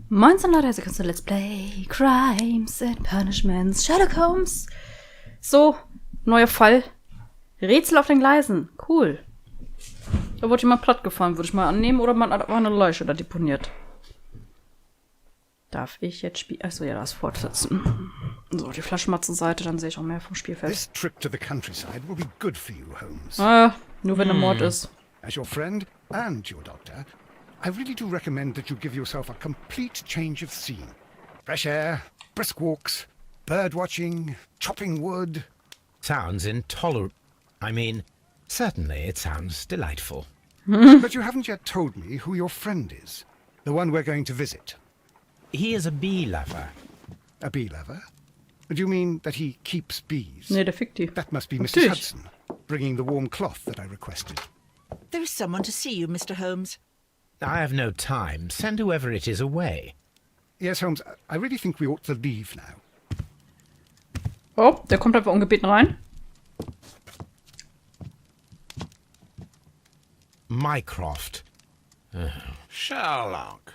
Moin Leute, also kannst du Let's Play Crimes and Punishments Sherlock Holmes. So, neuer Fall. Rätsel auf den Gleisen. Cool. Da wurde jemand platt gefahren, würde ich mal annehmen. Oder man hat eine Leiche da deponiert. Darf ich jetzt spielen? Achso, ja, das fortsetzen. So, die Flasche mal zur Seite, dann sehe ich auch mehr vom Spielfeld. This trip to the countryside will be good for you, Holmes. Nur wenn ein Mord ist. As your friend and your doctor, I really do recommend that you give yourself a complete change of scene. Fresh air, brisk walks, bird watching, chopping wood. Sounds intolerable. I mean, certainly it sounds delightful. But you haven't yet told me who your friend is. The one we're going to visit. He is a bee lover. A bee lover? Do you mean that he keeps bees? Nee, der fickt die. That must be Mrs. Natürlich. Hudson, bringing the warm cloth that I requested. There is someone to see you, Mr. Holmes. I have no time. Send whoever it is away. Yes, Holmes, I really think we ought to leave now. Oh, der kommt einfach ungebeten rein. Mycroft. Sherlock.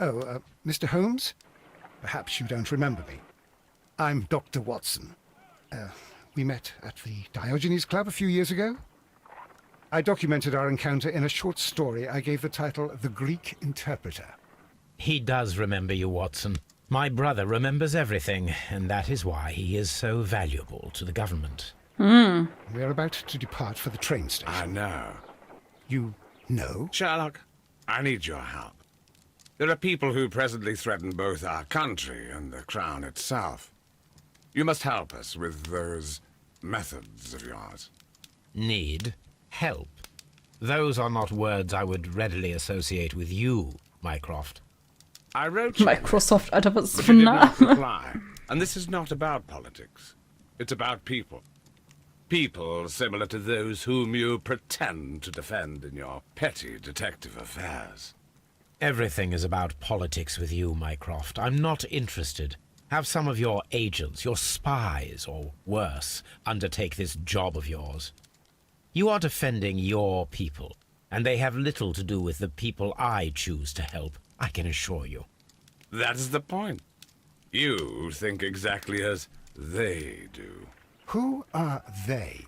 Oh, Mr. Holmes? Perhaps you don't remember me. I'm Dr. Watson. We met at the Diogenes Club a few years ago. I documented our encounter in a short story I gave the title The Greek Interpreter. He does remember you, Watson. My brother remembers everything, and that is why he is so valuable to the government. We're about to depart for the train station. I know. You know? Sherlock, I need your help. There are people who presently threaten both our country and the Crown itself. You must help us with those methods of yours. Need? Help? Those are not words I would readily associate with you, Mycroft. I wrote you, Microsoft, Alter, was ist das but für you ein did not Name? reply. And this is not about politics. It's about people. People similar to those whom you pretend to defend in your petty detective affairs. Everything is about politics with you, Mycroft. I'm not interested. Have some of your agents, your spies, or worse, undertake this job of yours. You are defending your people, and they have little to do with the people I choose to help, I can assure you. That is the point. You think exactly as they do. Who are they?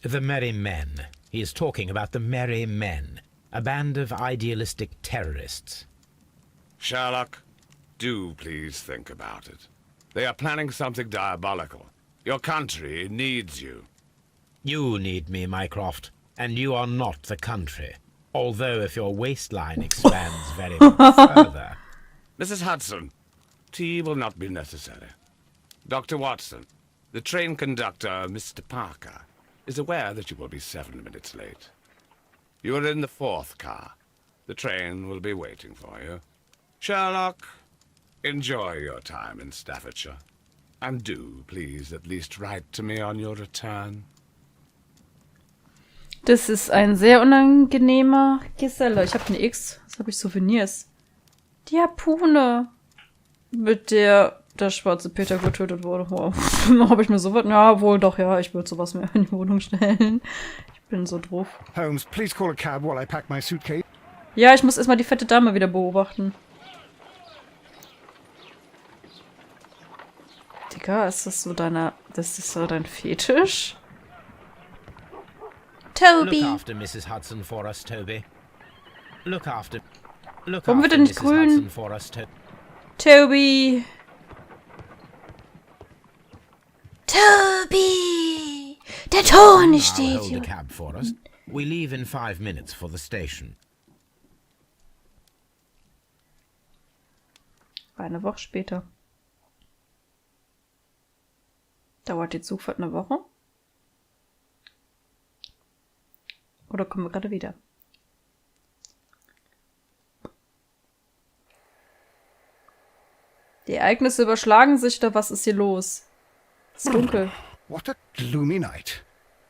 The Merry Men. He is talking about the Merry Men, a band of idealistic terrorists. Sherlock, do please think about it. They are planning something diabolical. Your country needs you. You need me, Mycroft, and you are not the country. Although if your waistline expands very much further. Mrs. Hudson, tea will not be necessary. Dr. Watson, the train conductor, Mr. Parker, is aware that you will be 7 minutes late. You are in the 4th car. The train will be waiting for you. Sherlock, enjoy your time in Staffordshire. And do, please, at least write to me on your return. Das ist ein sehr unangenehmer Geselle. Ich habe eine X. Was habe ich? Souvenirs. Die Harpune, mit der der schwarze Peter getötet wurde. Wow. Habe ich mir sowas? Ja, wohl doch, ja. Ich würde sowas mir in die Wohnung stellen. Ich bin so doof. Holmes, please call a cab while I pack my suitcase. Ja, ich muss erstmal die fette Dame wieder beobachten. Digga, ist das so deine... Das ist so dein Fetisch? Look Toby! after Mrs. Hudson for us, Toby. Look Warum wird after er nicht Mrs. grün? Hudson for us, Toby! Toby! Der Ton I'll steht hold the hier. cab for us. We leave in 5 minutes for the station. Eine Woche später. Dauert die Zugfahrt eine Woche? Oder kommen wir gerade wieder? Die Ereignisse überschlagen sich, oder was ist hier los? Es ist dunkel. What a gloomy night.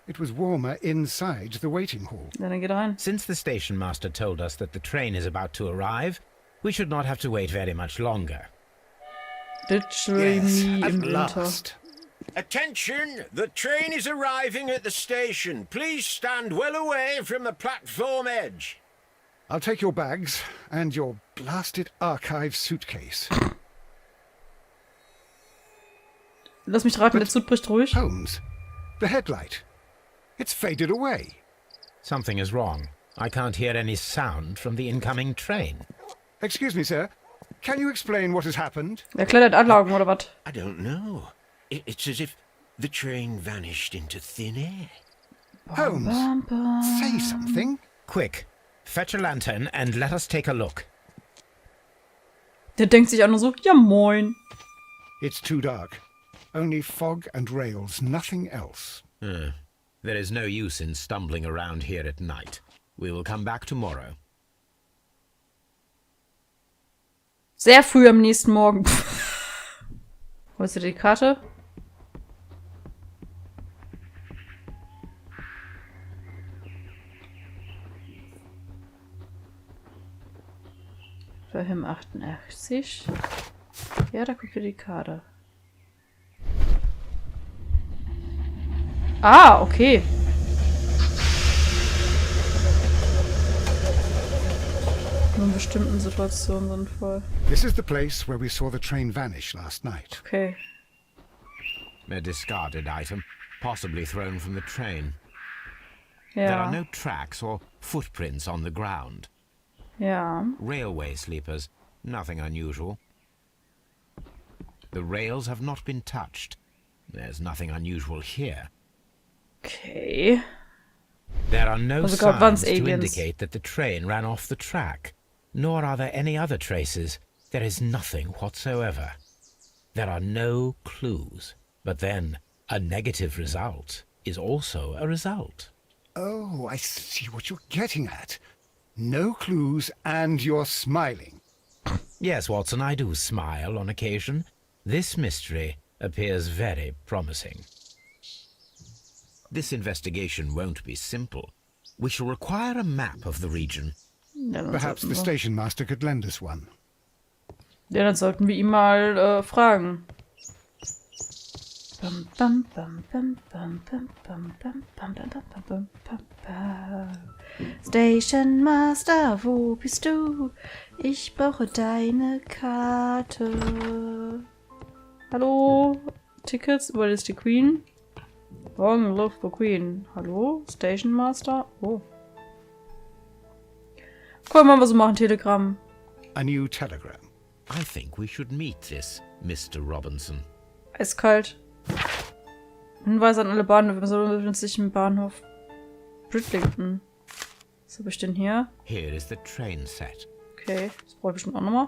It was warmer inside the waiting hall. Ja, dann geht rein. Since the station master told us that the train is about to arrive, we should not have to wait very much longer. Literally me at im Winter. last. Attention! The train is arriving at the station. Please stand well away from the platform edge. I'll take your bags and your blasted archive suitcase. Lass mich raten, der Zug bricht ruhig. Holmes, the headlight. It's faded away. Something is wrong. I can't hear any sound from the incoming train. Excuse me, sir. Can you explain what has happened? Er klettert Anlagen oder was? I don't know. It's as if the train vanished into thin air. Holmes, say something. Quick, fetch a lantern and let us take a look. Der denkt sich auch nur so, ja moin. It's too dark. Only fog and rails, nothing else. There is no use in stumbling around here at night. We will come back tomorrow. Sehr früh am nächsten Morgen. Holst du die Karte? Film 88. Ja, da guckt ihr die Karte. Ah, okay. Nur in bestimmten Situationen sinnvoll. This is the place where we saw the train vanish last night. Okay. A discarded item, possibly thrown from the train. There are Ja. no tracks or footprints on the ground. Ja. Railway sleepers, nothing unusual. The rails have not been touched. There's nothing unusual here. Okay. There are no Also gerade waren's signs to Aliens. indicate that the train ran off the track, nor are there any other traces. There is nothing whatsoever. There are no clues. But then, a negative result is also a result. Oh, I see what you're getting at. No clues and you're smiling. Yes, Watson, I do smile on occasion. This mystery appears very promising. This investigation won't be simple. We shall require a map of the region. Ja, dann Perhaps sollten the wir- station master could lend us one. Ja, dann sollten wir ihn mal fragen. Bam, bam, bam, bam, bam, bam, bam, bam, bam, bam, bam, bam, bam, bam. Station Master, wo bist du? Ich brauche deine Karte. Hallo? Tickets? Über ist die Queen? Long live the Queen. Hallo? Station Master? Oh. Guck mal, was wir machen. Telegramm. A new telegram. I think we should meet this Mr. Robinson. Eiskalt. Hinweis an alle Bahnhöfe. Wir befinden sich im Bahnhof Bridlington. Was habe ich denn hier? Here is the train set. Okay, das brauche ich bestimmt auch nochmal.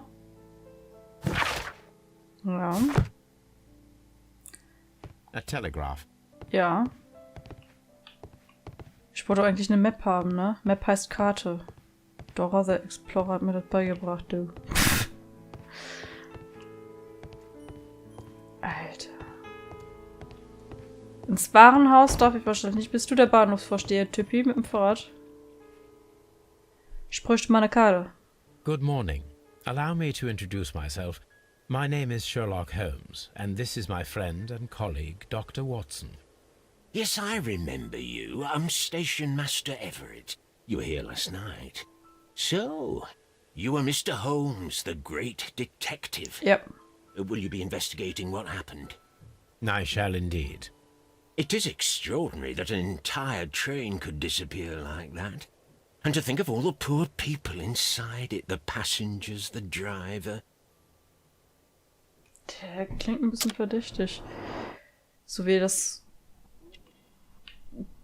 Ja. A telegraph. Ja. Ich wollte eigentlich eine Map haben, ne? Map heißt Karte. Dora the Explorer hat mir das beigebracht, du. Alter. Ins Warenhaus darf ich wahrscheinlich nicht. Bist du der Bahnhofsvorsteher, Typi, mit dem Fahrrad? Ich bräuchte mal eine Karte. Good morning. Allow me to introduce myself. My name is Sherlock Holmes, and this is my friend and colleague, Dr. Watson. Yes, I remember you. I'm Station Master Everett. You were here last night. So, you are Mr. Holmes, the great detective. Ja. Will you be investigating what happened? I shall indeed. It is extraordinary that an entire train could disappear like that. And to think of all the poor people inside it, the passengers, the driver. Der klingt ein bisschen verdächtig. So wie er das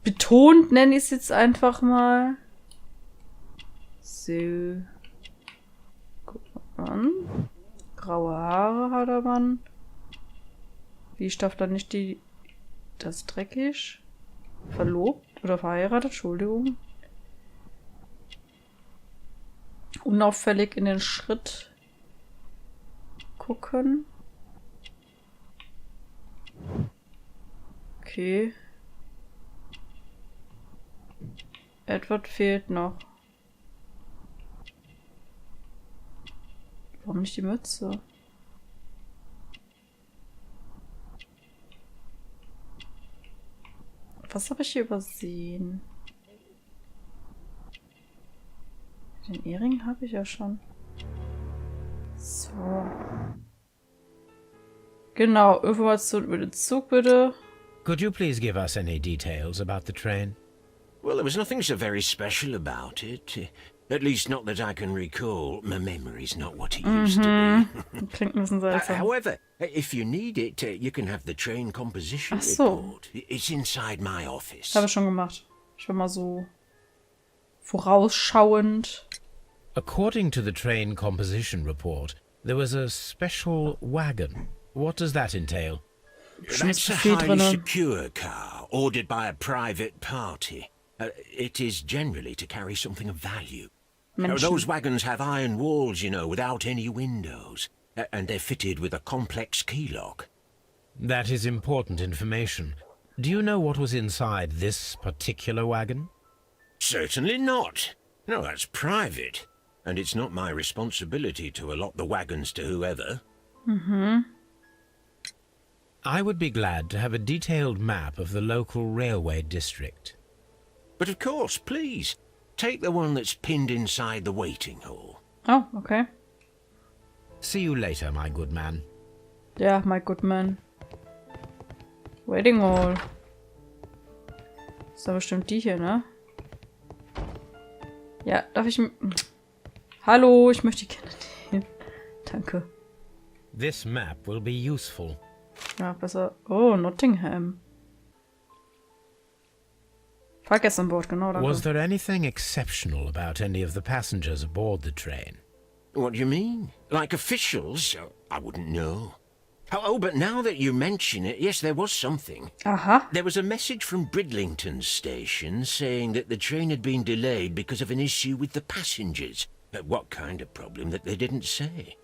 betont, nenne ich es jetzt einfach mal. So. Guck mal an. Graue Haare hat der Mann. Wie stafft dann nicht die... Das ist dreckig. Verlobt oder verheiratet, Entschuldigung. Unauffällig in den Schritt gucken. Okay. Edward fehlt noch. Warum nicht die Mütze? Was habe ich hier übersehen? Den Ehering habe ich ja schon. So. Genau, Informationen über den Zug, bitte. Could you please give us any details about the train? Well, there was nothing so very special about it. At least not that I can recall. My memory's not what it used to be. Klingt ein bisschen seltsam. However, if you need it, you can have the train composition Ach so. report. It's inside my office. Habe ich schon gemacht. Ich war mal so vorausschauend. According to the train composition report, there was a special wagon. What does that entail? That's a Viel highly drinne. secure car, ordered by a private party. It is generally to carry something of value. Menschen. Those wagons have iron walls, you know, without any windows. And they're fitted with a complex key lock. That is important information. Do you know what was inside this particular wagon? Certainly not. No, that's private. And it's not my responsibility to allot the wagons to whoever. I would be glad to have a detailed map of the local railway district. But of course, please, take the one that's pinned inside the waiting hall. Oh, okay. See you later, my good man. Ja, my good man. Waiting Hall. Ist doch bestimmt die hier, ne? Ja, darf ich... Hallo, ich möchte die gerne nehmen. Danke. This map will be useful. Ja, besser... Oh, Nottingham. Fahrgäste an Bord, genau, danke. Was there anything exceptional about any of the passengers aboard the train? What do you mean? Like officials? I wouldn't know. Oh, but now that you mention it, yes, there was something. Aha. There was a message from Bridlington station saying that the train had been delayed because of an issue with the passengers. What kind of problem that they didn't say?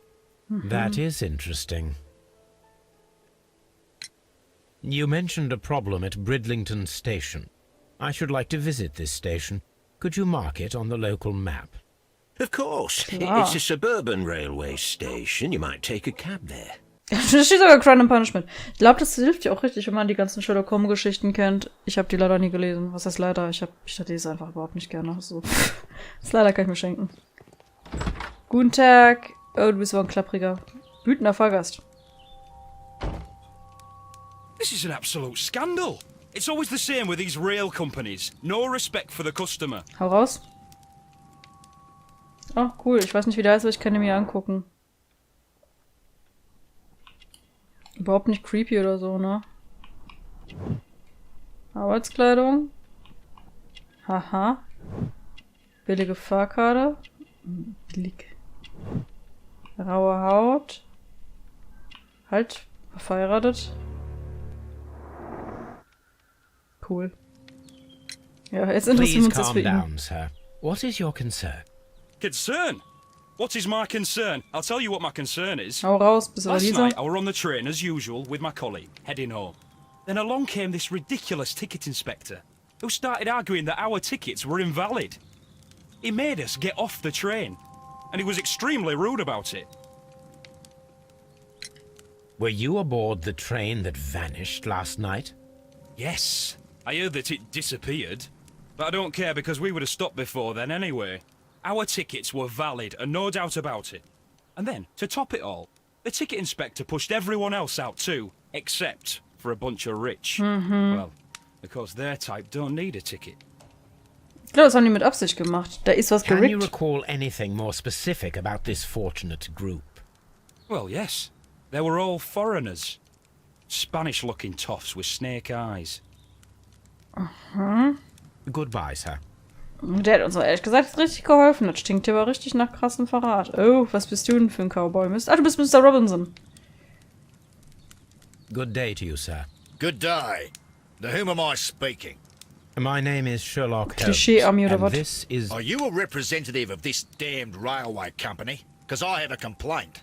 That is interesting. You mentioned a problem at Bridlington Station. I should like to visit this station. Could you mark it on the local map? Of course. Klar. It's a suburban railway station. You might take a cab there. Da steht sogar Crime and Punishment. Ich glaube, das hilft ja auch richtig, wenn man die ganzen Sherlock Holmes Geschichten kennt. Ich habe die leider nie gelesen. Was heißt leider? Ich lese einfach überhaupt nicht gerne. So. Das leider kann ich mir schenken. Guten Tag. Oh, du bist aber ein klappriger, wütender Fahrgast. This is an absolute scandal. It's always the same with these rail companies. No respect for the customer. Hau raus. Oh, cool. Ich weiß nicht, wie der heißt, aber ich kann ihn mir angucken. Überhaupt nicht creepy oder so, ne? Arbeitskleidung. Haha. Billige Fahrkarte. Billig. Raue Haut. Halt. Verheiratet. Cool. Ja, jetzt interessieren wir Please uns das für calm ihn. down, sir. What is your concern? Concern? What is my concern? I'll tell you what my concern is. Hau raus, bis Last Lisa. night I were on the train as usual with my colleague, heading home. Then along came this ridiculous ticket inspector, who started arguing that our tickets were invalid. He made us get off the train, and he was extremely rude about it. Were you aboard the train that vanished last night? Yes, I heard that it disappeared, but I don't care because we would have stopped before then anyway. Our tickets were valid and no doubt about it. And then, to top it all, the ticket inspector pushed everyone else out too, except for a bunch of rich. Well, because their type don't need a ticket. Ich glaube, das haben die mit Absicht gemacht. Da ist was Can you gerickt. recall anything more specific about this fortunate group? Well, yes. They were all foreigners. Spanish-looking toffs with snake eyes. Goodbye, sir. Der hat uns aber ehrlich gesagt richtig geholfen. Das stinkt hier aber richtig nach krassem Verrat. Oh, was bist du denn für ein Cowboy? Du bist Mr. Robinson. Good day to you, sir. Good day. To whom am I speaking? My name is Sherlock Holmes, Klischee-Army oder and was? this is... Are you a representative of this damned railway company? Because I have a complaint.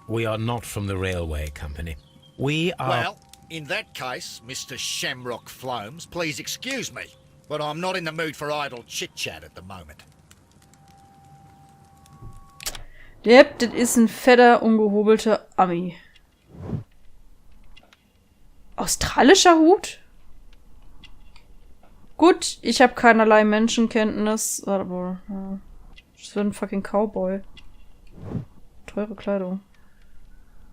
We are not from the railway company. We are... Well, in that case, Mr. Shamrock Flomes, please excuse me, but I'm not in the mood for idle chit-chat at the moment. Yep, das ist ein fetter, ungehobelter Ami. Australischer Hut? Gut, ich habe keinerlei Menschenkenntnis. Aber, ja. Das wird ein fucking Cowboy. Teure Kleidung.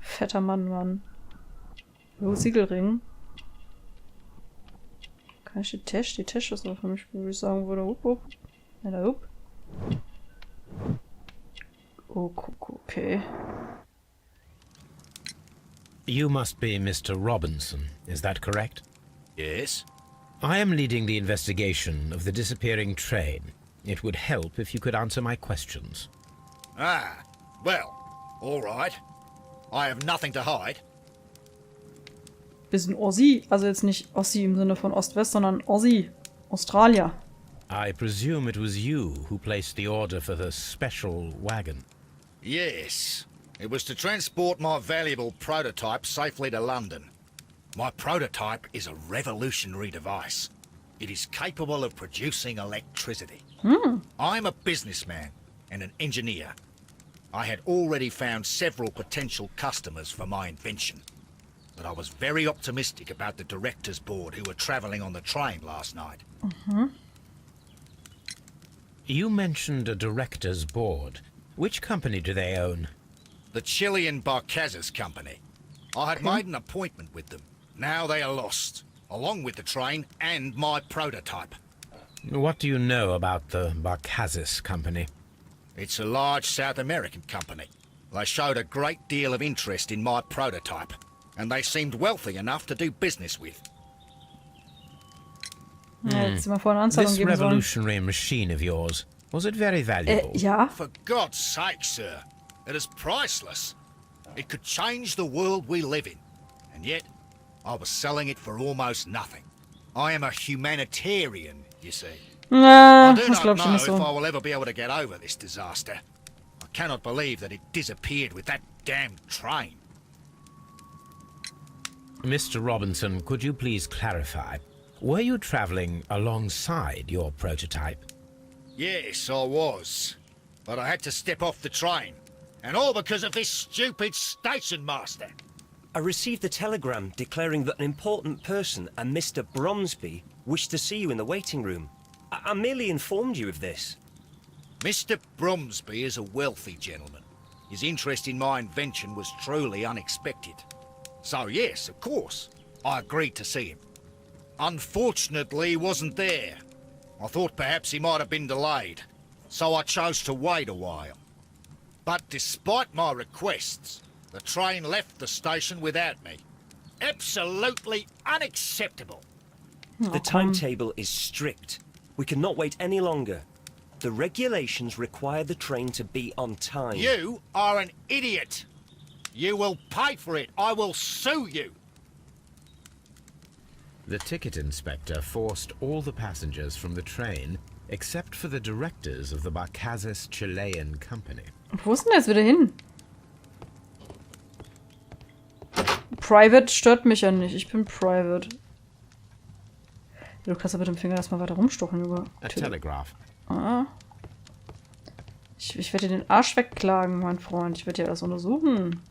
Fetter Mann. Oh, Siegelring. Kann ich die Tasche? Die Tasche ist noch für mich, würde ich sagen würde. Up. Ja, up. Oh, okay. You must be Mr. Robinson, is that correct? Yes? I am leading the investigation of the disappearing train. It would help if you could answer my questions. Ah, well, all right. I have nothing to hide. Bisschen Aussie. Also jetzt nicht Aussie im Sinne von Ost-West, sondern Aussie. Australier. I presume it was you who placed the order for the special wagon. Yes. It was to transport my valuable prototype safely to London. My prototype is a revolutionary device. It is capable of producing electricity. I'm a businessman and an engineer. I had already found several potential customers for my invention. But I was very optimistic about the directors' board who were travelling on the train last night. You mentioned a director's board. Which company do they own? The Chilean Barcazas Company. I had made an appointment with them. Now they are lost, along with the train and my prototype. What do you know about the Barcazas Company? It's a large South American company. They showed a great deal of interest in my prototype, and they seemed wealthy enough to do business with. Ja, jetzt mal vor eine Anzahlung This geben sollen. revolutionary machine of yours, was it very valuable? Ja. For God's sake, sir, it is priceless. It could change the world we live in, and yet I was selling it for almost nothing. I am a humanitarian, you see. I do Das not glaub ich know nicht if so. I will ever be able to get over this disaster. I cannot believe that it disappeared with that damned train. Mr. Robinson, could you please clarify? Were you traveling alongside your prototype? Yes, I was. But I had to step off the train. And all because of this stupid station master. I received a telegram declaring that an important person, a Mr. Bromsby, wished to see you in the waiting room. I merely informed you of this. Mr. Bromsby is a wealthy gentleman. His interest in my invention was truly unexpected. So yes, of course, I agreed to see him. Unfortunately, he wasn't there. I thought perhaps he might have been delayed, so I chose to wait a while. But despite my requests, the train left the station without me. Absolutely unacceptable. The timetable is strict. We cannot wait any longer. The regulations require the train to be on time. You are an idiot. You will pay for it. I will sue you. The ticket inspector forced all the passengers from the train except for the directors of the Barcazas Chilean Company. Wo ist denn der jetzt wieder hin? Private stört mich ja nicht. Ich bin private. Du kannst ja mit dem Finger erstmal weiter rumstochen über. A telegraph. Ich werde dir den Arsch wegklagen, mein Freund. Ich werde dir das untersuchen.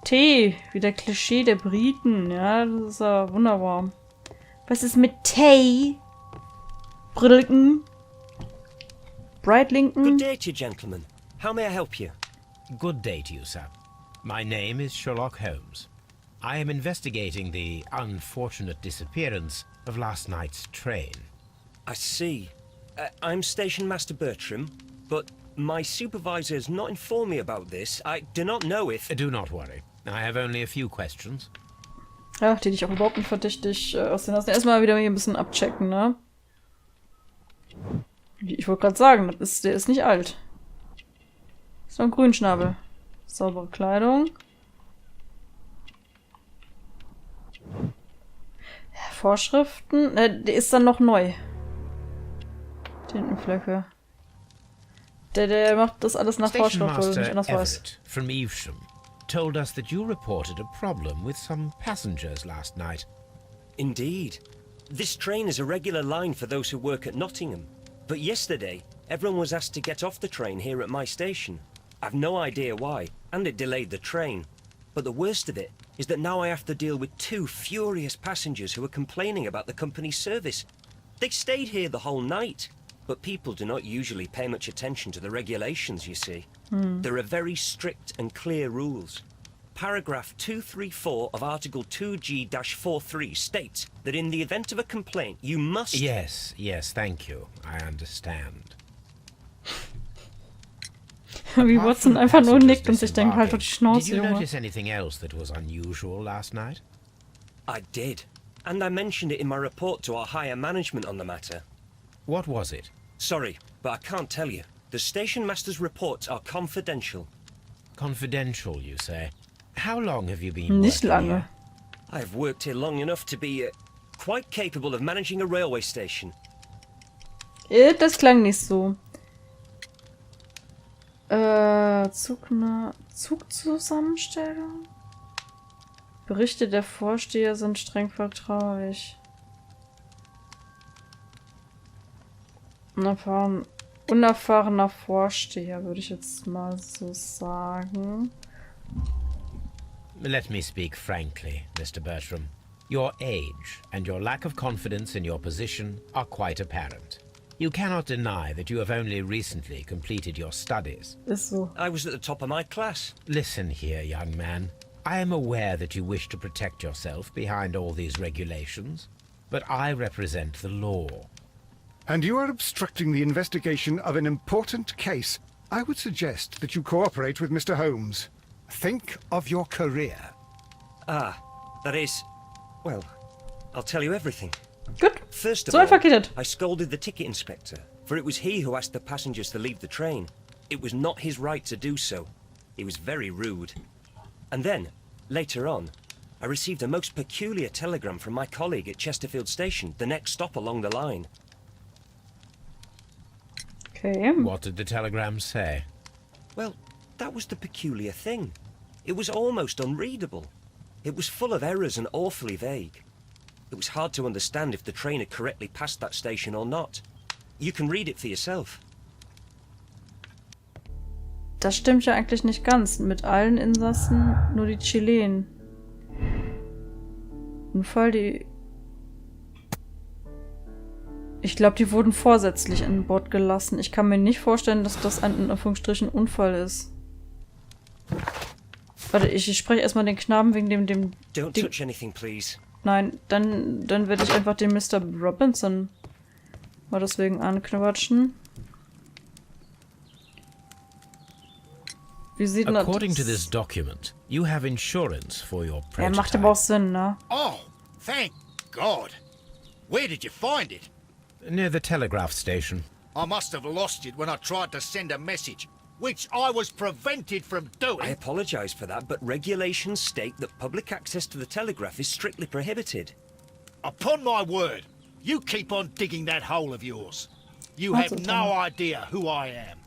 Tee, wie der Klischee der Briten. Ja, das ist ja wunderbar. Was ist mit Tee? Brilken? Breitlinken? Good day to you, gentlemen. How may I help you? Good day to you, sir. My name is Sherlock Holmes. I am investigating the unfortunate disappearance of last night's train. I see. I'm Station Master Bertram, but my supervisor has not informed me about this. I do not know if... Do not worry. I have only a few questions. Ja, die dich auch überhaupt nicht verdächtig aussehen lassen. Erstmal wieder hier ein bisschen abchecken, ne? Ich wollte gerade sagen, der ist nicht alt. Ist noch ein Grünschnabel. Saubere Kleidung. Ja, Vorschriften. Der ist dann noch neu. Tintenflecke. Der macht das alles nach Station Vorschrift, weil er nicht Master anders weiß. Everett from Evesham told us that you reported a problem with some passengers last night. Indeed. This train is a regular line for those who work at Nottingham. But yesterday, everyone was asked to get off the train here at my station. I've no idea why, and it delayed the train. But the worst of it is that now I have to deal with 2 furious passengers who are complaining about the company's service. They stayed here the whole night. But people do not usually pay much attention to the regulations, you see. There are very strict and clear rules. Paragraph 234 of Article 2G-43 states that in the event of a complaint, you must... Yes, thank you. I understand. Wie Watson einfach nur nickt und sich denkt, halt doch die Did Schnauze, you Junge. notice anything else that was unusual last night? I did. And I mentioned it in my report to our higher management on the matter. What was it? Sorry, but I can't tell you. The station master's reports are confidential. Confidential, you say? How long have you been Nicht working lange. here? I have worked here long enough to be quite capable of managing a railway station. Das klang nicht so. Zugzusammenstellung? Berichte der Vorsteher sind streng vertraulich. Unerfahrener Vorsteher, würde ich jetzt mal so sagen. Let me speak frankly, Mr. Bertram. Your age and your lack of confidence in your position are quite apparent. You cannot deny that you have only recently completed your studies. Ist so. I was at the top of my class. Listen here, young man. I am aware that you wish to protect yourself behind all these regulations, but I represent the law. And you are obstructing the investigation of an important case. I would suggest that you cooperate with Mr. Holmes. Think of your career. Ah, that is... Well, I'll tell you everything. Gut. First of So all, einfach geht das. I scolded the ticket inspector, for it was he who asked the passengers to leave the train. It was not his right to do so. He was very rude. And then, later on, I received a most peculiar telegram from my colleague at Chesterfield Station, the next stop along the line. Okay. What did the telegram say? Well, that was the peculiar thing. It was almost unreadable. It was full of errors and awfully vague. It was hard to understand if the train had correctly passed that station or not. You can read it for yourself. Das stimmt ja eigentlich nicht ganz. Mit allen Insassen nur die Chilenen. Ich glaube, die wurden vorsätzlich an Bord gelassen. Ich kann mir nicht vorstellen, dass das ein in Anführungsstrichen Unfall ist. Warte, ich spreche erstmal den Knaben wegen dem Don't touch anything, please. Nein, dann werde ich einfach den Mr. Robinson mal deswegen anquatschen. Wie sieht denn das? According to this document, you have insurance for your Ja, macht prototype. aber auch Sinn, ne? Oh, thank God. Where did you find it? Near the telegraph station. I must have lost it when I tried to send a message, which I was prevented from I doing. apologize for that, but regulations state that public access to the telegraph is strictly prohibited. Upon my word, you keep on digging that hole of yours. You That's have okay. no idea who I am.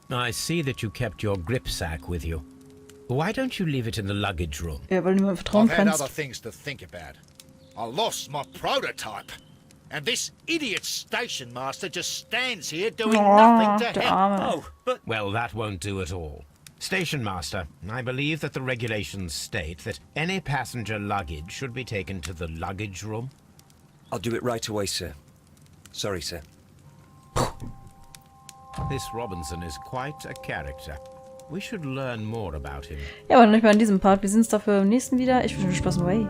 I see that you kept your gripsack with you. Why don't you leave it in the luggage room? Ja, weil du mir vertrauen I've had kannst. other things to think about. I lost my prototype. And this idiot station master just stands here doing Oh, nothing to der help. Arme. Oh, but Well, that won't do at all. Station master, I believe that the regulations state that any passenger luggage should be taken to the luggage room. I'll do it right away, sir. Sorry, sir. This Robinson is quite a character. We should learn more about him. Ja, aber nicht mal in diesem Part. Wir sehen uns dafür im nächsten wieder. Ich wünsche euch Spaß dabei.